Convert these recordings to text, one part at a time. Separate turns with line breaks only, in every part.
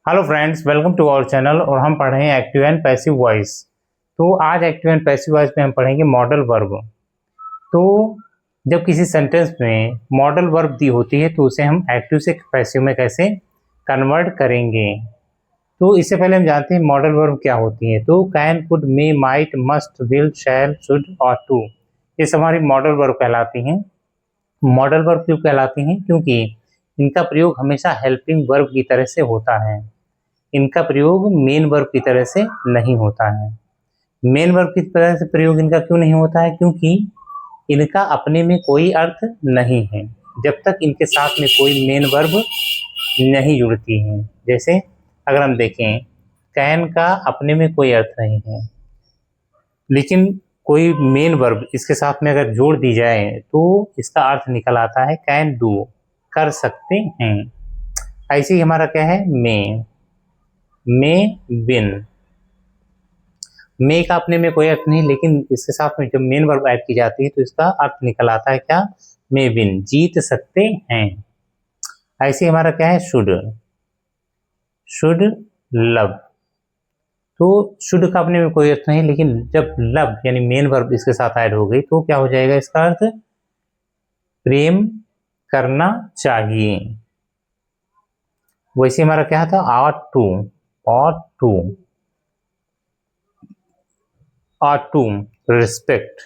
Hello friends, welcome to our channel. और हम पढ़ रहे हैं एक्टिव एंड पैसिव वॉइस। तो आज एक्टिव एंड पैसिव वॉइस में हम पढ़ेंगे मॉडल वर्ब। तो जब किसी सेंटेंस में मॉडल वर्ब दी होती है तो उसे हम एक्टिव से पैसिव में कैसे कन्वर्ट करेंगे। तो इससे पहले हम जानते हैं मॉडल वर्ब क्या होती है। तो can, could, may, might, must, will, shall, should ought to, ये सब हमारी मॉडल वर्ब कहलाती हैं। मॉडल वर्ब क्यों कहलाती हैं? क्योंकि इनका प्रयोग हमेशा हेल्पिंग वर्ब की तरह से होता है। इनका प्रयोग मेन वर्ब की तरह से नहीं होता है। मेन वर्ब की तरह से प्रयोग इनका क्यों नहीं होता है? क्योंकि इनका अपने में कोई अर्थ नहीं है जब तक इनके साथ में कोई मेन वर्ब नहीं जुड़ती है। जैसे अगर हम देखें, कैन का अपने में कोई अर्थ नहीं है, लेकिन कोई मेन वर्ब इसके साथ में अगर जोड़ दी जाए तो इसका अर्थ निकल आता है कैन डू, कर सकते हैं। ऐसे ही हमारा क्या है, मे विन। मे का अपने में कोई अर्थ नहीं, लेकिन इसके साथ में जब मेन वर्ब ऐड की जाती है तो इसका अर्थ निकल आता है क्या, मे विन, जीत सकते हैं। ऐसे हमारा क्या है, शुड लव। तो शुड का अपने में कोई अर्थ नहीं, लेकिन जब लव यानी मेन वर्ब इसके साथ ऐड हो गई तो क्या हो जाएगा, इसका अर्थ प्रेम करना चाहिए। वैसे हमारा क्या था, ought to रिस्पेक्ट।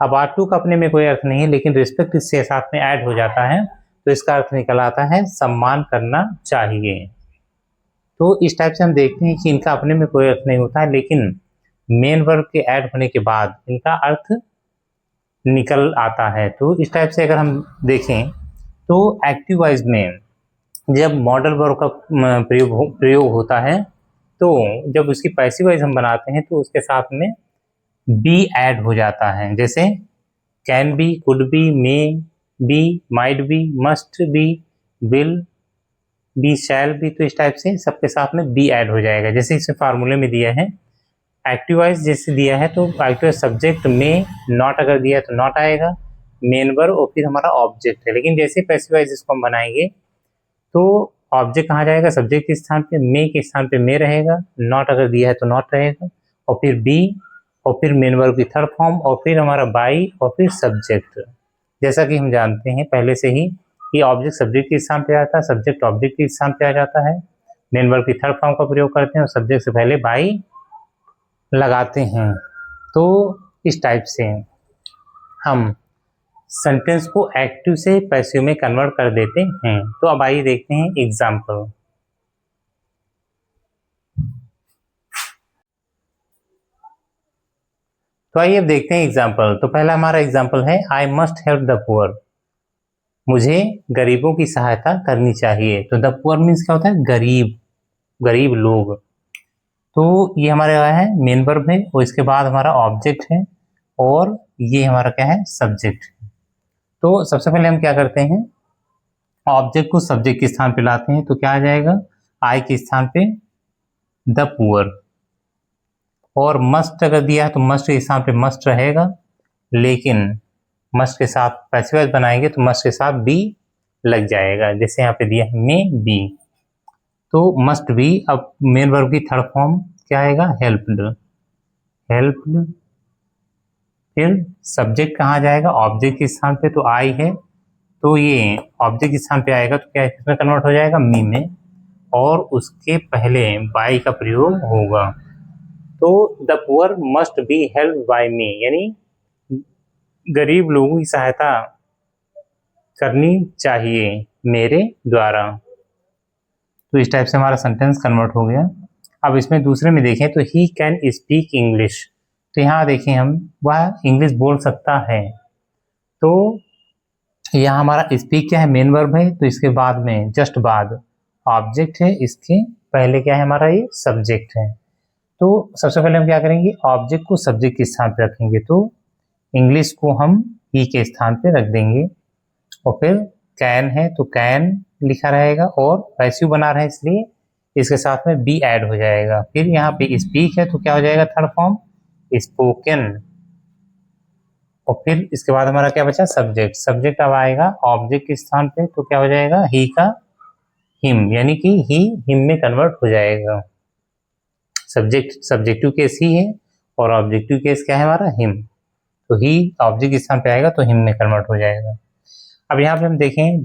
अब ought to का अपने में कोई अर्थ नहीं है, लेकिन रिस्पेक्ट इससे साथ में ऐड हो जाता है तो इसका अर्थ निकल आता है सम्मान करना चाहिए। तो इस टाइप से हम देखते हैं कि इनका अपने में कोई अर्थ नहीं होता है, लेकिन मेन वर्ब के ऐड होने के बाद इनका अर्थ निकल आता है। तो इस टाइप से अगर हम देखें तो एक्टिव वॉइस में जब मॉडल वर्ब का प्रयोग होता है तो जब उसकी पैसिव वॉइस हम बनाते हैं तो उसके साथ में बी ऐड हो जाता है। जैसे can be, could be, may be, might be, must be, will be, shall be. तो इस टाइप से सबके साथ में बी ऐड हो जाएगा। जैसे इसे फार्मूले में दिया है, एक्टिव वॉइस जैसे दिया है तो एक्टिव सब्जेक्ट में नॉट अगर दिया है तो नॉट आएगा, मेन वर्ब और फिर हमारा ऑब्जेक्ट है। लेकिन जैसे पैसिव वॉइस इसको हम बनाएंगे तो ऑब्जेक्ट कहाँ जाएगा, सब्जेक्ट के स्थान पे, मे के स्थान पे मे रहेगा, नॉट अगर दिया है तो नॉट रहेगा, और फिर बी, और फिर मेन वर्ब की थर्ड फॉर्म, और फिर हमारा बाई, और फिर सब्जेक्ट। जैसा कि हम जानते हैं पहले से ही कि ऑब्जेक्ट सब्जेक्ट के स्थान पे आता है, सब्जेक्ट ऑब्जेक्ट के स्थान पे आ जाता है, मेन वर्ब की थर्ड फॉर्म का प्रयोग करते हैं और सब्जेक्ट से पहले बाई लगाते हैं। तो इस टाइप से हम सेंटेंस को एक्टिव से पैसिव में कन्वर्ट कर देते हैं। तो अब आइए देखते हैं एग्जाम्पल। तो आइए अब देखते हैं एग्जाम्पल। तो पहला हमारा एग्जाम्पल है, I must help the poor, मुझे गरीबों की सहायता करनी चाहिए। तो द पुअर मीन्स क्या होता है, गरीब लोग। तो ये हमारा है मेन वर्ब है और इसके बाद हमारा ऑब्जेक्ट है और ये हमारा क्या है, सब्जेक्ट। तो सबसे पहले हम क्या करते हैं, ऑब्जेक्ट को सब्जेक्ट के स्थान पे लाते हैं। तो क्या आ जाएगा, आई के स्थान पे द पुअर, और मस्ट अगर दिया है तो मस्ट के स्थान पे मस्ट रहेगा, लेकिन मस्ट के साथ पैसिव वॉइस बनाएंगे तो मस्ट के साथ बी लग जाएगा। जैसे यहाँ पे दिया है मे बी, तो मस्ट बी। अब मेन वर्ब की थर्ड फॉर्म क्या आएगा, हेल्प्ड। फिर सब्जेक्ट कहाँ जाएगा, ऑब्जेक्ट के स्थान पे, तो आई है तो ये ऑब्जेक्ट के स्थान पे आएगा तो क्या इसमें कन्वर्ट हो जाएगा, मी में, और उसके पहले बाई का प्रयोग होगा। तो the poor must be help by me, यानी गरीब लोगों की सहायता करनी चाहिए मेरे द्वारा। तो इस टाइप से हमारा सेंटेंस कन्वर्ट हो गया। अब इसमें दूसरे में देखें तो ही कैन स्पीक इंग्लिश। तो यहाँ देखें हम, वह इंग्लिश बोल सकता है। तो यहाँ हमारा स्पीक क्या है, मेन वर्ब है, तो इसके बाद में जस्ट बाद ऑब्जेक्ट है, इसके पहले क्या है हमारा, ये सब्जेक्ट है। तो सबसे पहले हम क्या करेंगे, ऑब्जेक्ट को सब्जेक्ट के स्थान पे रखेंगे। तो इंग्लिश को हम ही के स्थान पे रख देंगे, और फिर कैन है तो कैन लिखा रहेगा, और पैसिव बना रहे हैं इसलिए इसके साथ में बी ऐड हो जाएगा। फिर यहाँ पे स्पीक है तो क्या हो जाएगा, थर्ड फॉर्म स्पोकन, और फिर इसके बाद हमारा क्या बचा, सब्जेक्ट। अब आएगा ऑब्जेक्ट के स्थान पे तो क्या हो जाएगा, ही का हिम, यानी कि ही हिम में कन्वर्ट हो जाएगा। सब्जेक्टिव केस ही है और ऑब्जेक्टिव केस क्या है हमारा, हिम। तो ही ऑब्जेक्ट के स्थान पे आएगा तो हिम में कन्वर्ट हो जाएगा। अब यहाँ पे हम देखें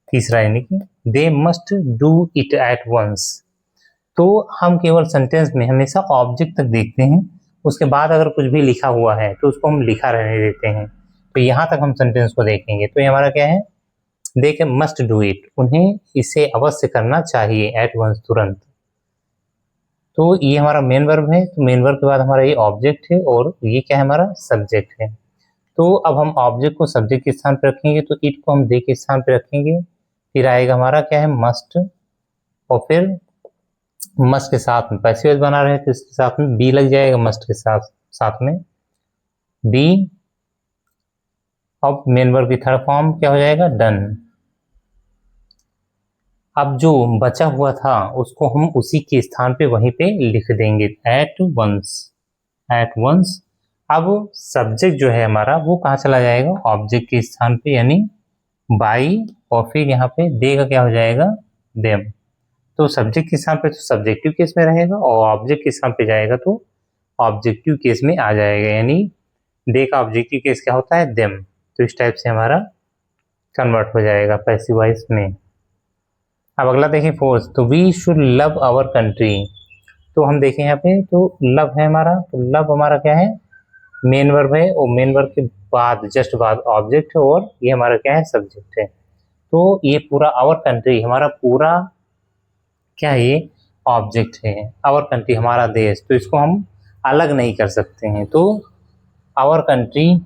तीसरा यानी कि they must do it at once. तो हम केवल सेंटेंस में हमेशा ऑब्जेक्ट तक देखते हैं, उसके बाद अगर कुछ भी लिखा हुआ है तो उसको हम लिखा रहने देते हैं। तो यहाँ तक हम सेंटेंस को देखेंगे। तो ये हमारा क्या है, दे के मस्ट डू इट, उन्हें इसे अवश्य करना चाहिए, एट वंस, तुरंत। तो ये हमारा मेन वर्ब है। तो मेन वर्ब के बाद हमारा ये ऑब्जेक्ट है और ये क्या है, हमारा सब्जेक्ट है। तो अब हम ऑब्जेक्ट को सब्जेक्ट के स्थान पर रखेंगे, तो इट को हम दे के स्थान पर रखेंगे। फिर आएगा हमारा क्या है, मस्ट, और फिर मस्ट के साथ में पैसिव वॉइस बना रहे हैं तो इसके साथ में बी लग जाएगा, मस्ट के साथ में बी। अब मेन वर्ब की थर्ड फॉर्म क्या हो जाएगा, डन। अब जो बचा हुआ था उसको हम उसी के स्थान पे वहीं पे लिख देंगे, एट वंस, एट वंस। अब सब्जेक्ट जो है हमारा वो कहाँ चला जाएगा, ऑब्जेक्ट के स्थान पे, यानी बाई, और फिर यहाँ पे दे का क्या हो जाएगा, देम। तो सब्जेक्ट के स्थान पे तो सब्जेक्टिव केस में रहेगा और ऑब्जेक्ट के स्थान पे जाएगा तो ऑब्जेक्टिव केस में आ जाएगा, यानी दे का ऑब्जेक्टिव केस क्या होता है, देम। तो इस टाइप से हमारा कन्वर्ट हो जाएगा पैसिव वॉइस में। अब अगला देखें फोर्थ, तो we should love our country. तो हम देखें यहाँ पे, तो लव है हमारा, तो लव हमारा क्या है, मेन वर्ब है, और मेन वर्ब के बाद जस्ट बाद ऑब्जेक्ट है, और ये हमारा क्या है, सब्जेक्ट है। तो ये पूरा आवर कंट्री, हमारा पूरा क्या है, ये ऑब्जेक्ट है। आवर कंट्री हमारा देश, तो इसको हम अलग नहीं कर सकते हैं। तो आवर कंट्री,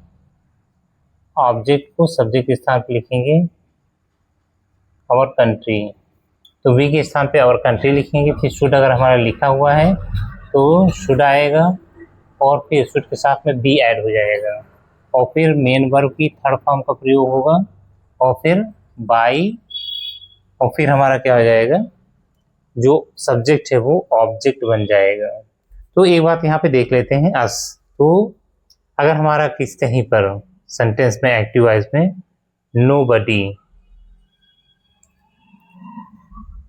ऑब्जेक्ट को सब्जेक्ट के स्थान पर लिखेंगे, आवर कंट्री। तो वी के स्थान पे आवर कंट्री लिखेंगे। फिर शुड अगर हमारा लिखा हुआ है तो शुड आएगा, और फिर शुड के साथ में बी ऐड हो जाएगा, और फिर मेन वर्ब की थर्ड फॉर्म का प्रयोग होगा, और फिर बाई, और फिर हमारा क्या हो जाएगा, जो सब्जेक्ट है वो ऑब्जेक्ट बन जाएगा। तो एक बात यहाँ पे देख लेते हैं, अस। तो अगर हमारा कहीं पर सेंटेंस में एक्टिव वॉइस में नो बडी,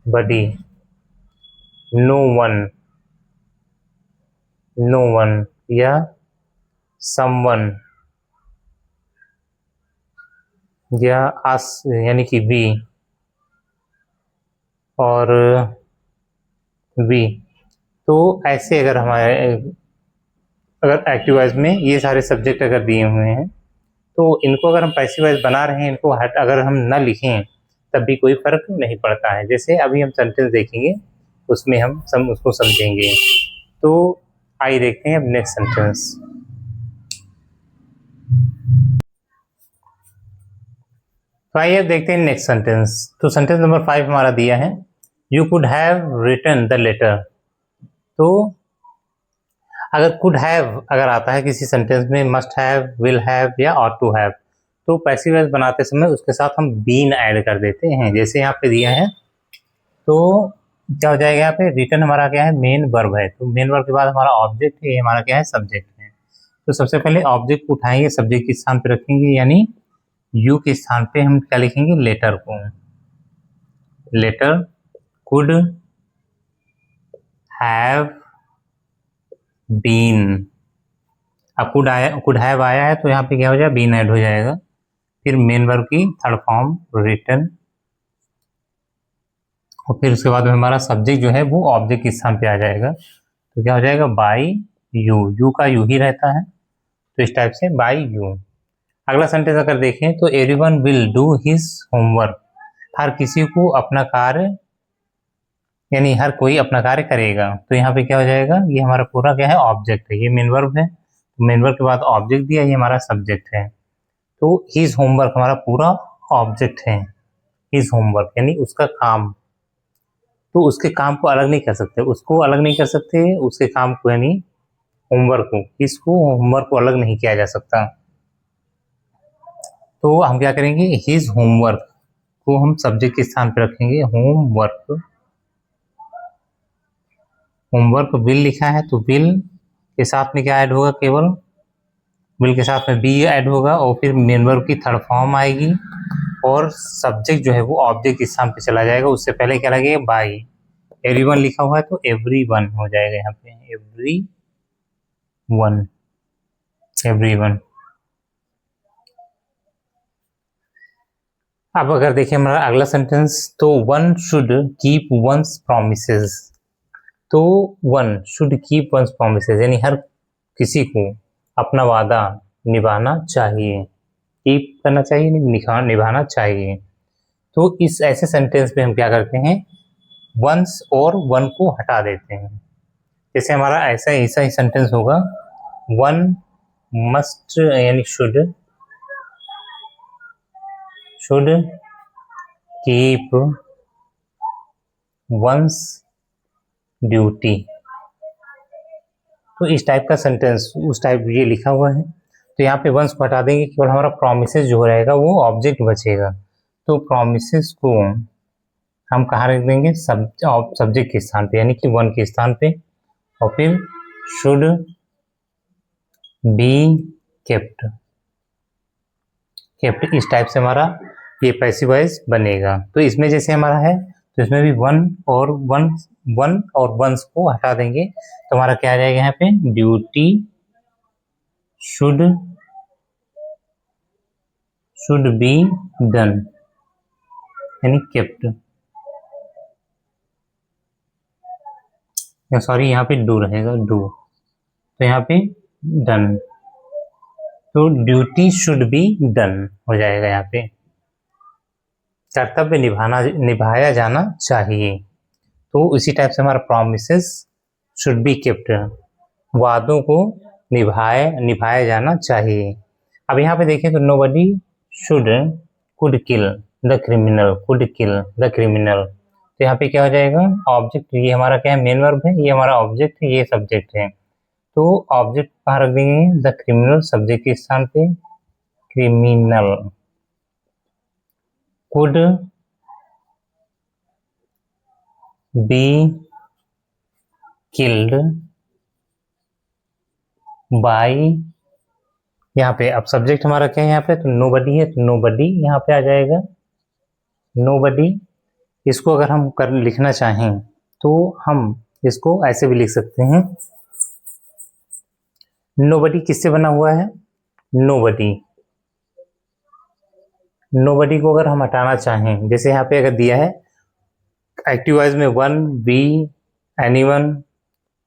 बडी, नो वन, नो वन, या समवन, या अस यानी कि वी, और वी, तो ऐसे अगर हमारे अगर एक्टिव वॉइस में ये सारे सब्जेक्ट अगर दिए हुए हैं तो इनको अगर हम पैसिव वॉइस बना रहे हैं, इनको अगर हम न लिखें तब भी कोई फर्क नहीं पड़ता है। जैसे अभी हम सेंटेंस देखेंगे उसमें हम उसको समझेंगे। तो आइए देखते हैं अब नेक्स्ट सेंटेंस। तो आइए अब देखते हैं नेक्स्ट सेंटेंस। तो सेंटेंस नंबर 5 हमारा दिया है, you could have written the letter. तो अगर कुड हैव अगर आता है किसी सेंटेंस में, मस्ट हैव, विल हैव या ऑट टू हैव, तो पैसिव वॉइस बनाते समय उसके साथ हम बीन ऐड कर देते हैं। जैसे यहाँ पे दिया है, तो क्या हो जाएगा, यहाँ पे रिटन हमारा क्या है, मेन वर्ब है। तो मेन वर्ब के बाद हमारा ऑब्जेक्ट है, ये हमारा क्या है, सब्जेक्ट है। तो सबसे पहले ऑब्जेक्ट को उठाएंगे, सब्जेक्ट के स्थान पे रखेंगे, यानी यू के स्थान पे हम क्या लिखेंगे, लेटर को, लेटर कुड हैव बीन। अब कुड हैव आया है तो यहाँ पे क्या हो जाएगा, बीन ऐड हो जाएगा। फिर मेन वर्ब की थर्ड फॉर्म रिटन, और फिर उसके बाद में हमारा सब्जेक्ट जो है वो ऑब्जेक्ट के स्थान पे आ जाएगा। तो क्या हो जाएगा, बाई यू, यू का यू ही रहता है, तो इस टाइप से बाई यू। अगला सेंटेंस अगर देखें तो everyone will do his homework. हर किसी को अपना कार्य, यानी हर कोई अपना कार्य करेगा। तो यहाँ पे क्या हो जाएगा, ये हमारा पूरा क्या है, ऑब्जेक्ट है, ये मेन वर्ब है। मेन वर्ब के बाद ऑब्जेक्ट दिया, ये हमारा सब्जेक्ट है। तो हिज होमवर्क हमारा पूरा ऑब्जेक्ट है, हिज होमवर्क यानी उसका काम। तो उसके काम को अलग नहीं कर सकते, उसको अलग नहीं कर सकते, उसके काम को यानी होमवर्क को, इसको होमवर्क को अलग नहीं किया जा सकता। तो हम क्या करेंगे, हिज होमवर्क को हम सब्जेक्ट के स्थान पर रखेंगे, होमवर्क। होमवर्क विल लिखा है तो विल के साथ में क्या ऐड होगा, केवल विल के साथ में बी ऐड होगा, और फिर मेन वर्ब की थर्ड फॉर्म आएगी, और सब्जेक्ट जो है वो ऑब्जेक्ट के स्थान पे चला जाएगा, उससे पहले क्या लगेगा, बाई। एवरीवन लिखा हुआ है तो एवरीवन हो जाएगा यहाँ पे, एवरीवन, एवरीवन। अब अगर देखिए हमारा अगला सेंटेंस, तो one should keep one's promises. तो one should keep one's promises यानी हर किसी को अपना वादा निभाना चाहिए, कीप करना चाहिए, निभाना चाहिए। तो इस ऐसे सेंटेंस में हम क्या करते हैं, वंस और वन को हटा देते हैं। जैसे हमारा ऐसा ही सेंटेंस होगा, वन मस्ट यानी शुड कीप वंस ड्यूटी। तो इस टाइप का सेंटेंस, उस टाइप ये लिखा हुआ है। तो यहाँ पे वंस को हटा देंगे, केवल हमारा प्रोमिसेस जो रहेगा वो ऑब्जेक्ट बचेगा। तो प्रोमिसेस को हम कहाँ रख देंगे, सब्जेक्ट के स्थान पे यानी कि वन के स्थान पे, और फिर शुड बी केप्ट, केप्ट इस टाइप से हमारा ये पैसिव वॉइस बनेगा। तो इसमें जैसे हमारा है, तो इसमें भी वन और वंस को हटा देंगे, तो हमारा क्या आ जाएगा यहाँ पे, ड्यूटी शुड बी डन यानी केप्ट, सॉरी यहाँ पे डू रहेगा, डू, तो यहाँ पे डन, तो ड्यूटी शुड बी डन हो जाएगा यहाँ पे, कर्तव्य निभाया जाना चाहिए। तो इसी टाइप से हमारा प्रोमिसेस शुड बी केप्ट, वादों को निभाया जाना चाहिए। अब यहाँ पे देखें तो nobody should could kill the criminal, could kill the criminal, तो यहाँ पे क्या हो जाएगा, ऑब्जेक्ट, ये हमारा क्या है, मेन वर्ब है, ये हमारा ऑब्जेक्ट है, ये सब्जेक्ट है। तो ऑब्जेक्ट कहाँ रख देंगे, द क्रिमिनल, सब्जेक्ट के स्थान पे, criminal could be killed by, यहाँ पे अब सब्जेक्ट हमारा क्या है यहाँ पे, तो नोबडी है, तो नोबडी यहाँ पे आ जाएगा, नोबडी। इसको अगर हम लिखना चाहें तो हम इसको ऐसे भी लिख सकते हैं, नोबडी किससे बना हुआ है, नोबडी, नोबडी को अगर हम हटाना चाहें, जैसे यहाँ पे अगर दिया है एक्टिव वॉइस में one, by, anyone,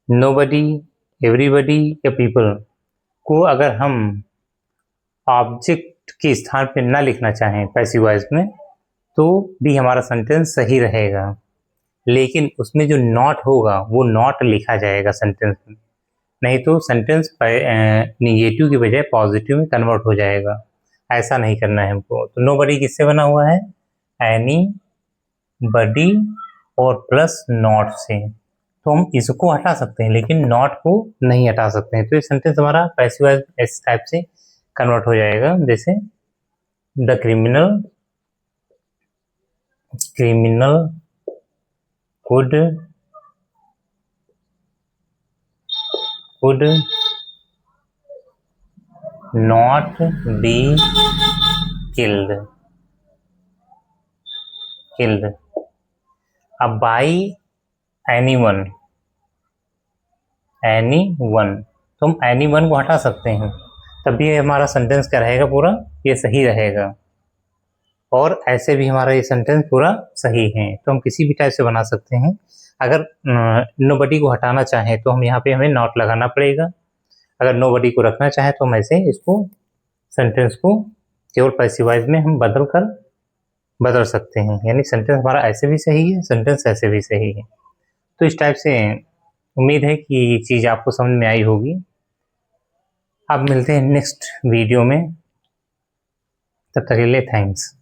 nobody, everybody या पीपल को अगर हम ऑब्जेक्ट के स्थान पे ना लिखना चाहें पैसिव वॉइस में, तो भी हमारा सेंटेंस सही रहेगा, लेकिन उसमें जो नॉट होगा वो नॉट लिखा जाएगा सेंटेंस में, नहीं तो सेंटेंस निगेटिव की बजाय पॉजिटिव में कन्वर्ट हो जाएगा। ऐसा नहीं करना है हमको। तो नोबडी किससे बना हुआ है, एनी बडी और प्लस नॉट से, तो हम इसको हटा सकते हैं लेकिन नॉट को नहीं हटा सकते हैं। तो ये सेंटेंस हमारा पैसिव वॉइस इस टाइप से कन्वर्ट हो जाएगा, जैसे the criminal could not be killed. अब बाई एनीवन, तो हम एनीवन को हटा सकते हैं, तभी हमारा सेंटेंस क्या रहेगा, पूरा ये सही रहेगा, और ऐसे भी हमारा ये सेंटेंस पूरा सही है। तो हम किसी भी टाइप से बना सकते हैं। अगर नोबडी को हटाना चाहें तो हम यहाँ पे हमें नॉट लगाना पड़ेगा, अगर नोबडी को रखना चाहें तो हम ऐसे इसको सेंटेंस को केवल पैसिव वॉइस में हम बदल सकते हैं, यानी सेंटेंस हमारा ऐसे भी सही है, सेंटेंस ऐसे भी सही है। तो इस टाइप से उम्मीद है कि ये चीज़ आपको समझ में आई होगी। अब मिलते हैं नेक्स्ट वीडियो में, तब तक के लिए थैंक्स।